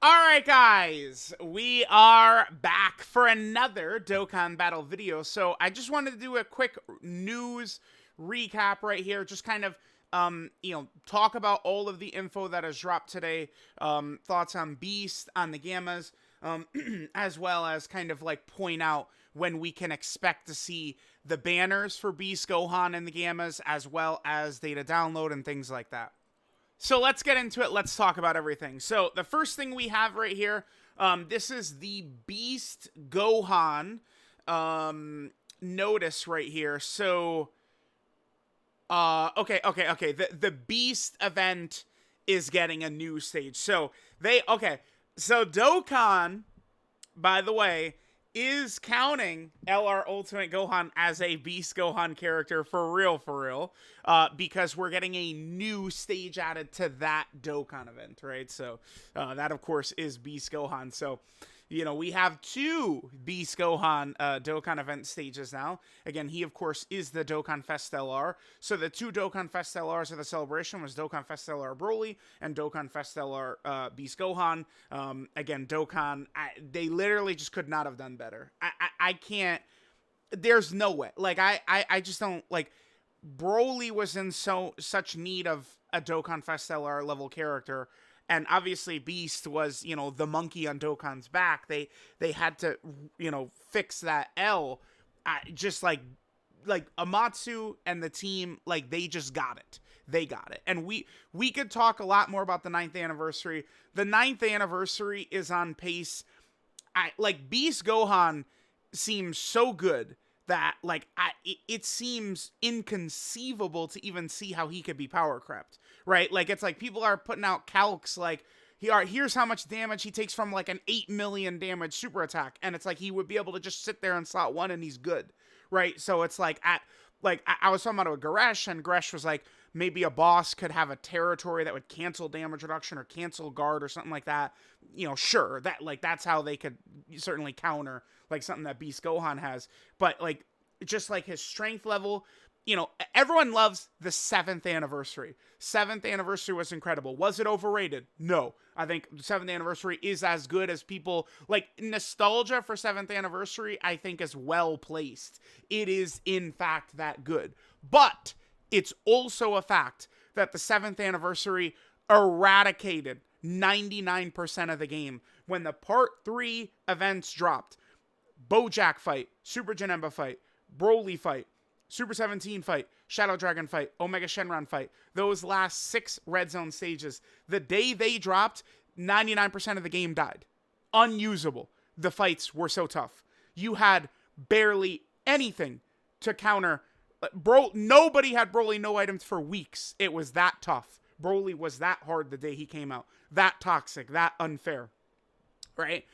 Alright guys, we are back for another Dokkan Battle video. So I just wanted to do a quick news recap right here. Just kind of, talk about all of the info that has dropped today. Thoughts on Beast, on the Gammas, as well as kind of like point out when we can expect to see the banners for Beast, Gohan, and the Gammas, as well as data download and things like that. So let's get into it. Let's talk about everything. So the first thing we have right here, this is the Beast Gohan notice right here. So, okay. The Beast event is getting a new stage. So So Dokkan, by the way, is counting LR Ultimate Gohan as a Beast Gohan character for real, because we're getting a new stage added to that Dokkan event, right? So that, of course, is Beast Gohan. So, we have two Beast Gohan Dokkan event stages now. Again, he, of course, is the Dokkan Fest LR. So the two Dokkan Fest LRs of the celebration was Dokkan Fest LR Broly and Dokkan Fest LR Beast Gohan. Again, Dokkan, they literally just could not have done better. I can't, there's no way. Like, I just don't, like, Broly was in such need of a Dokkan Fest LR level character. And obviously Beast was, the monkey on Dokkan's back. They had to, fix that L. Just like Amatsu and the team, like, they just got it. They got it. And we could talk a lot more about the 9th anniversary. The 9th anniversary is on pace. Beast Gohan seems so good that, it seems inconceivable to even see how he could be power crept, right? Like, it's like people are putting out calcs like, here's how much damage he takes from, like, an 8 million damage super attack, and it's like he would be able to just sit there in slot 1 and he's good, right? So it's like, I was talking about it with Gresh, and Gresh was like, maybe a boss could have a territory that would cancel damage reduction or cancel guard or something like that. Sure, that's how they could certainly counter, like, something that Beast Gohan has. But, like, just like his strength level, everyone loves the 7th anniversary. 7th anniversary was incredible. Was it overrated? No. I think the 7th anniversary is as good as people, like, nostalgia for 7th anniversary, I think, is well placed. It is, in fact, that good. But it's also a fact that the 7th anniversary eradicated 99% of the game. When the Part 3 events dropped, Bojack fight, Super Janemba fight, Broly fight, Super 17 fight, Shadow Dragon fight, Omega Shenron fight, those last 6 Red Zone stages, the day they dropped, 99% of the game died. Unusable. The fights were so tough. You had barely anything to counter. Nobody had Broly no items for weeks. It was that tough. Broly was that hard the day he came out. That toxic, that unfair. Right?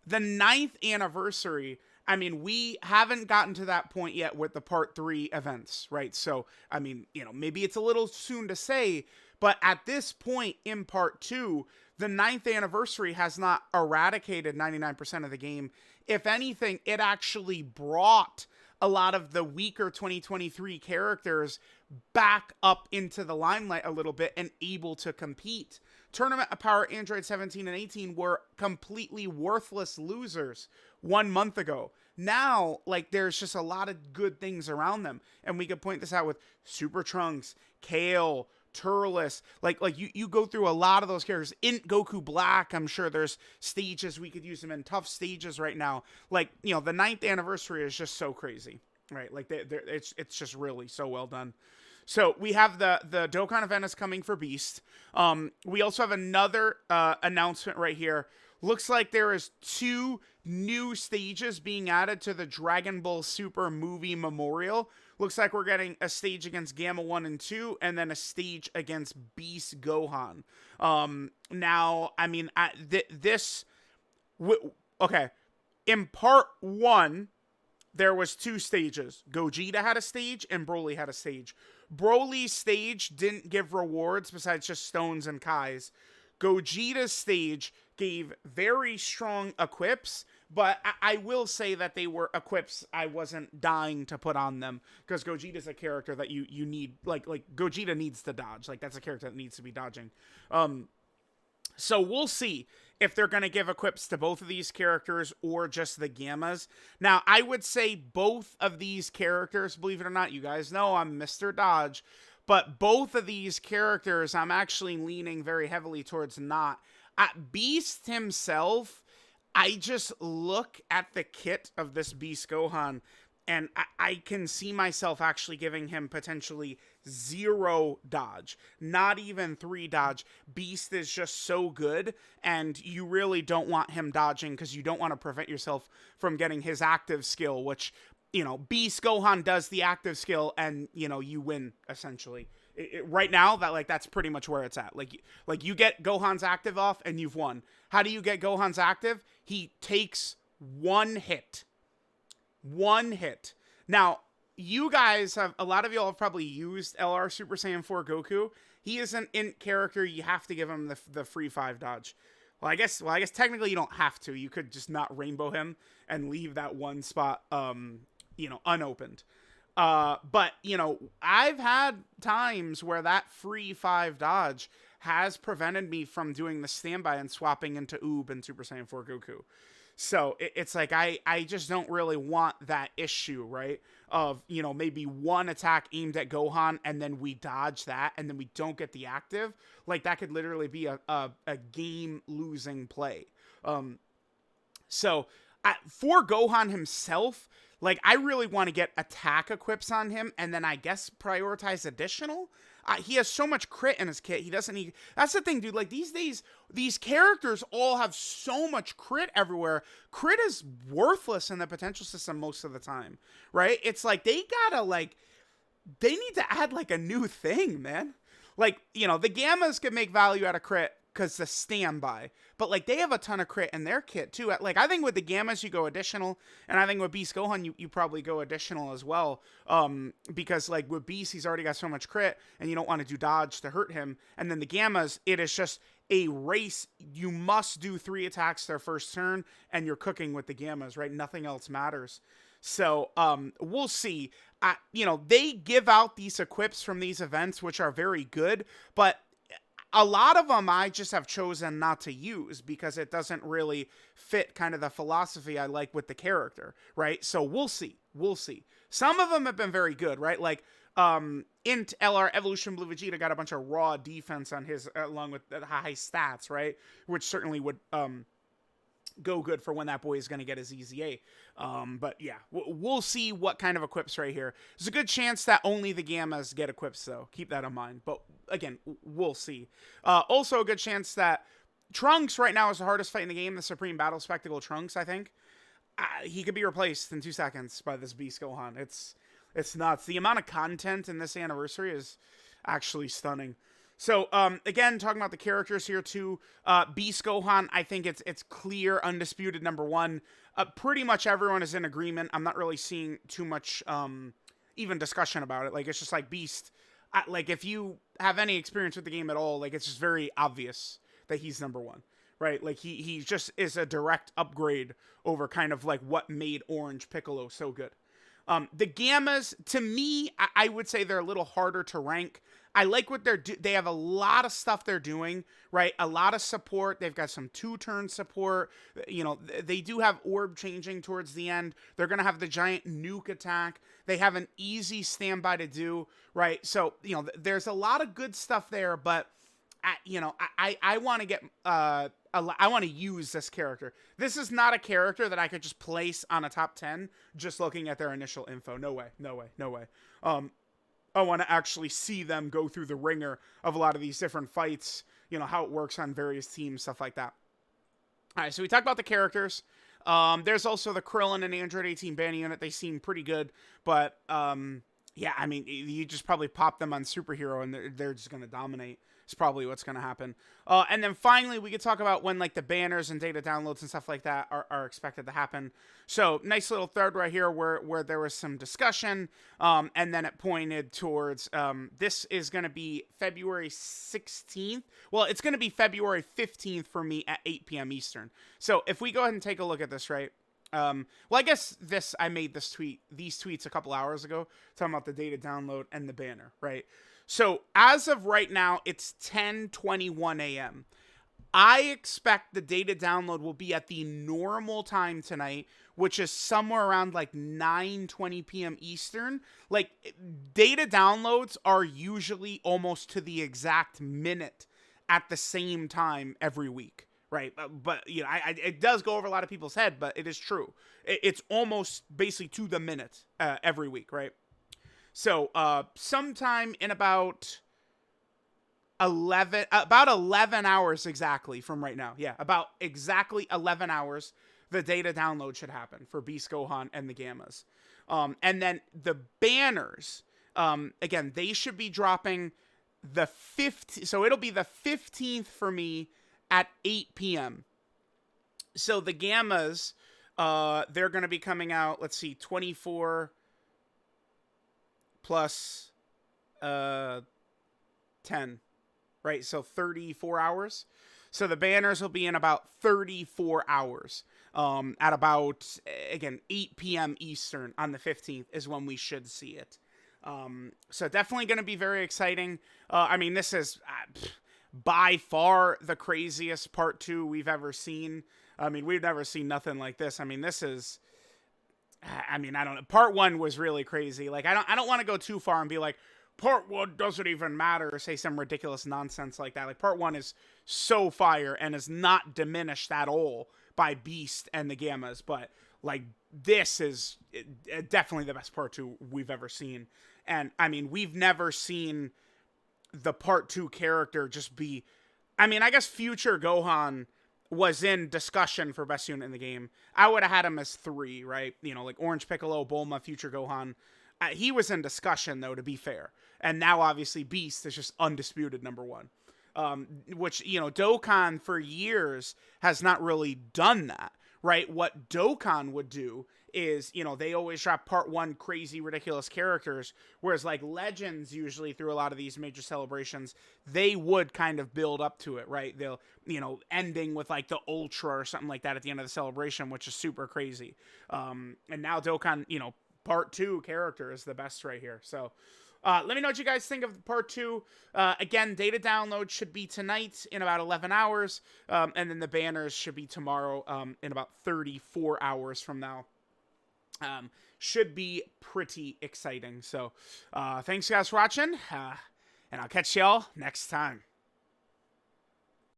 The 9th anniversary, I mean, we haven't gotten to that point yet with the Part 3 events, right? So, I mean, maybe it's a little soon to say, but at this point in Part 2, the 9th anniversary has not eradicated 99% of the game. If anything, it actually brought a lot of the weaker 2023 characters back up into the limelight a little bit and able to compete. Tournament of Power Android 17 and 18 were completely worthless losers 1 month ago. Now, like, there's just a lot of good things around them. And we could point this out with Super Trunks, Kale, Turles. Like you go through a lot of those characters. In Goku Black, I'm sure there's stages we could use them in, tough stages right now. Like, the 9th anniversary is just so crazy, right? Like, it's just really so well done. So we have the Dokkan event is coming for Beast. We also have another announcement right here. Looks like there is 2 new stages being added to the Dragon Ball Super movie memorial. Looks like we're getting a stage against Gamma 1 and 2, and then a stage against Beast Gohan. Now, I mean, okay. In Part 1, there was 2 stages. Gogeta had a stage, and Broly had a stage. Broly's stage didn't give rewards besides just stones and Kais. Gogeta's stage gave very strong equips, but I will say that they were equips I wasn't dying to put on them, because Gogeta's a character that you need, like Gogeta needs to dodge. Like, that's a character that needs to be dodging. So we'll see if they're going to give equips to both of these characters or just the Gammas. Now, I would say both of these characters, believe it or not, you guys know I'm Mr. Dodge, but both of these characters, I'm actually leaning very heavily towards not. At Beast himself, I just look at the kit of this Beast Gohan, and I can see myself actually giving him potentially 0 dodge, not even 3 dodge. Beast is just so good, and you really don't want him dodging because you don't want to prevent yourself from getting his active skill, which, Beast Gohan does the active skill, and, you win, essentially. Right now, that's pretty much where it's at. Like you get Gohan's active off, and you've won. How do you get Gohan's active? He takes 1 hit. 1 hit. Now, you guys a lot of y'all have probably used LR Super Saiyan 4 Goku. He is an int character. You have to give him the free 5 dodge. Well, I guess technically you don't have to. You could just not rainbow him and leave that one spot, unopened. But, I've had times where that free 5 dodge has prevented me from doing the standby and swapping into Oob and Super Saiyan 4 Goku. So it's like I just don't really want that issue, right? Of, maybe one attack aimed at Gohan and then we dodge that and then we don't get the active. Like, that could literally be a game-losing play. So for Gohan himself, like, I really want to get attack equips on him and then I guess prioritize additional. He has so much crit in his kit. He doesn't need... That's the thing, dude. Like, these days, these characters all have so much crit everywhere. Crit is worthless in the potential system most of the time, right? It's like, they gotta, they need to add, a new thing, man. Like, the Gammas can make value out of crit because the standby. But, they have a ton of crit in their kit, too. I think with the Gammas, you go additional. And I think with Beast Gohan, you probably go additional as well. Because, with Beast, he's already got so much crit. And you don't want to do dodge to hurt him. And then the Gammas, it is just a race. You must do 3 attacks their first turn. And you're cooking with the Gammas, right? Nothing else matters. So, we'll see. They give out these equips from these events, which are very good. But a lot of them I just have chosen not to use because it doesn't really fit kind of the philosophy I like with the character, right? So we'll see. We'll see. Some of them have been very good, right? Int LR Evolution Blue Vegeta got a bunch of raw defense on his, along with the high stats, right? Which certainly would go good for when that boy is going to get his EZA. But yeah, we'll see what kind of equips right here. There's a good chance that only the Gammas get equips, though. Keep that in mind. But again, we'll see. Also a good chance that Trunks right now is the hardest fight in the game, the Supreme Battle Spectacle Trunks, I think. He could be replaced in 2 seconds by this Beast Gohan. It's nuts. The amount of content in this anniversary is actually stunning. So, again, talking about the characters here, too. Beast Gohan, I think it's clear, undisputed #1. Pretty much everyone is in agreement. I'm not really seeing too much, even discussion about it. It's just Beast. If you have any experience with the game at all, it's just very obvious that he's #1, right? He just is a direct upgrade over kind of what made Orange Piccolo so good. The Gammas, to me, I would say they're a little harder to rank. I like what they have a lot of stuff they're doing, right? A lot of support. They've got some 2-turn support. They do have orb changing towards the end. They're going to have the giant nuke attack. They have an easy standby to do, right? So, there's a lot of good stuff there, but I want to get, I want to use this character. This is not a character that I could just place on a top 10 just looking at their initial info. No way, no way, no way. I want to actually see them go through the ringer of a lot of these different fights, how it works on various teams, stuff like that. All right, so we talked about the characters. There's also the Krillin and Android 18 banner unit. They seem pretty good, but yeah, I mean, you just probably pop them on Superhero and they're just going to dominate. It's probably what's going to happen. And then finally, we could talk about when the banners and data downloads and stuff like that are expected to happen. So nice little thread right here where there was some discussion. And then it pointed towards this is going to be February 16th. Well, it's going to be February 15th for me at 8 p.m. Eastern. So if we go ahead and take a look at this, right? Well, I guess I made these tweets a couple hours ago, talking about the data download and the banner, right? So as of right now, it's 10:21 a.m. I expect the data download will be at the normal time tonight, which is somewhere around like 9:20 p.m. Eastern. Like, data downloads are usually almost to the exact minute at the same time every week, right? But you know, it does go over a lot of people's head, but it is true. It's almost basically to the minute every week, right? So sometime in about 11 hours exactly from right now. Yeah, about exactly 11 hours the data download should happen for Beast Gohan and the Gammas. And then the banners, again, they should be dropping the 15th. So it'll be the 15th for me at 8 p.m. So the Gammas, they're going to be coming out, let's see, 24 plus 10. Right, so 34 hours. So the banners will be in about 34 hours. At about, again, 8 p.m. Eastern on the 15th is when we should see it. So definitely going to be very exciting. I mean, this is by far the craziest part 2 we've ever seen. I mean, we've never seen nothing like this. I mean, this is... I mean, I don't know. Part 1 was really crazy. Like, I don't want to go too far and be like, part 1 doesn't even matter, or say some ridiculous nonsense like that. Like, part 1 is so fire and is not diminished at all by Beast and the Gammas. But, like, this is definitely the best part 2 we've ever seen. And, I mean, we've never seen the part 2 character just be... I mean, I guess Future Gohan was in discussion for best unit in the game. I would have had him as 3, right? You know, like Orange Piccolo, Bulma, Future Gohan. He was in discussion, though, to be fair. And now, obviously, Beast is just undisputed number 1. Which, you know, Dokkan for years has not really done that, right? What Dokkan would do is, you know, they always drop part 1 crazy, ridiculous characters, whereas, like, Legends usually, through a lot of these major celebrations, they would kind of build up to it, right? They'll, you know, ending with, like, the Ultra or something like that at the end of the celebration, which is super crazy. And now Dokkan, you know, part 2 character is the best right here. So let me know what you guys think of part 2. Again, data download should be tonight in about 11 hours. And then the banners should be tomorrow in about 34 hours from now. Should be pretty exciting. So thanks guys for watching. And I'll catch y'all next time.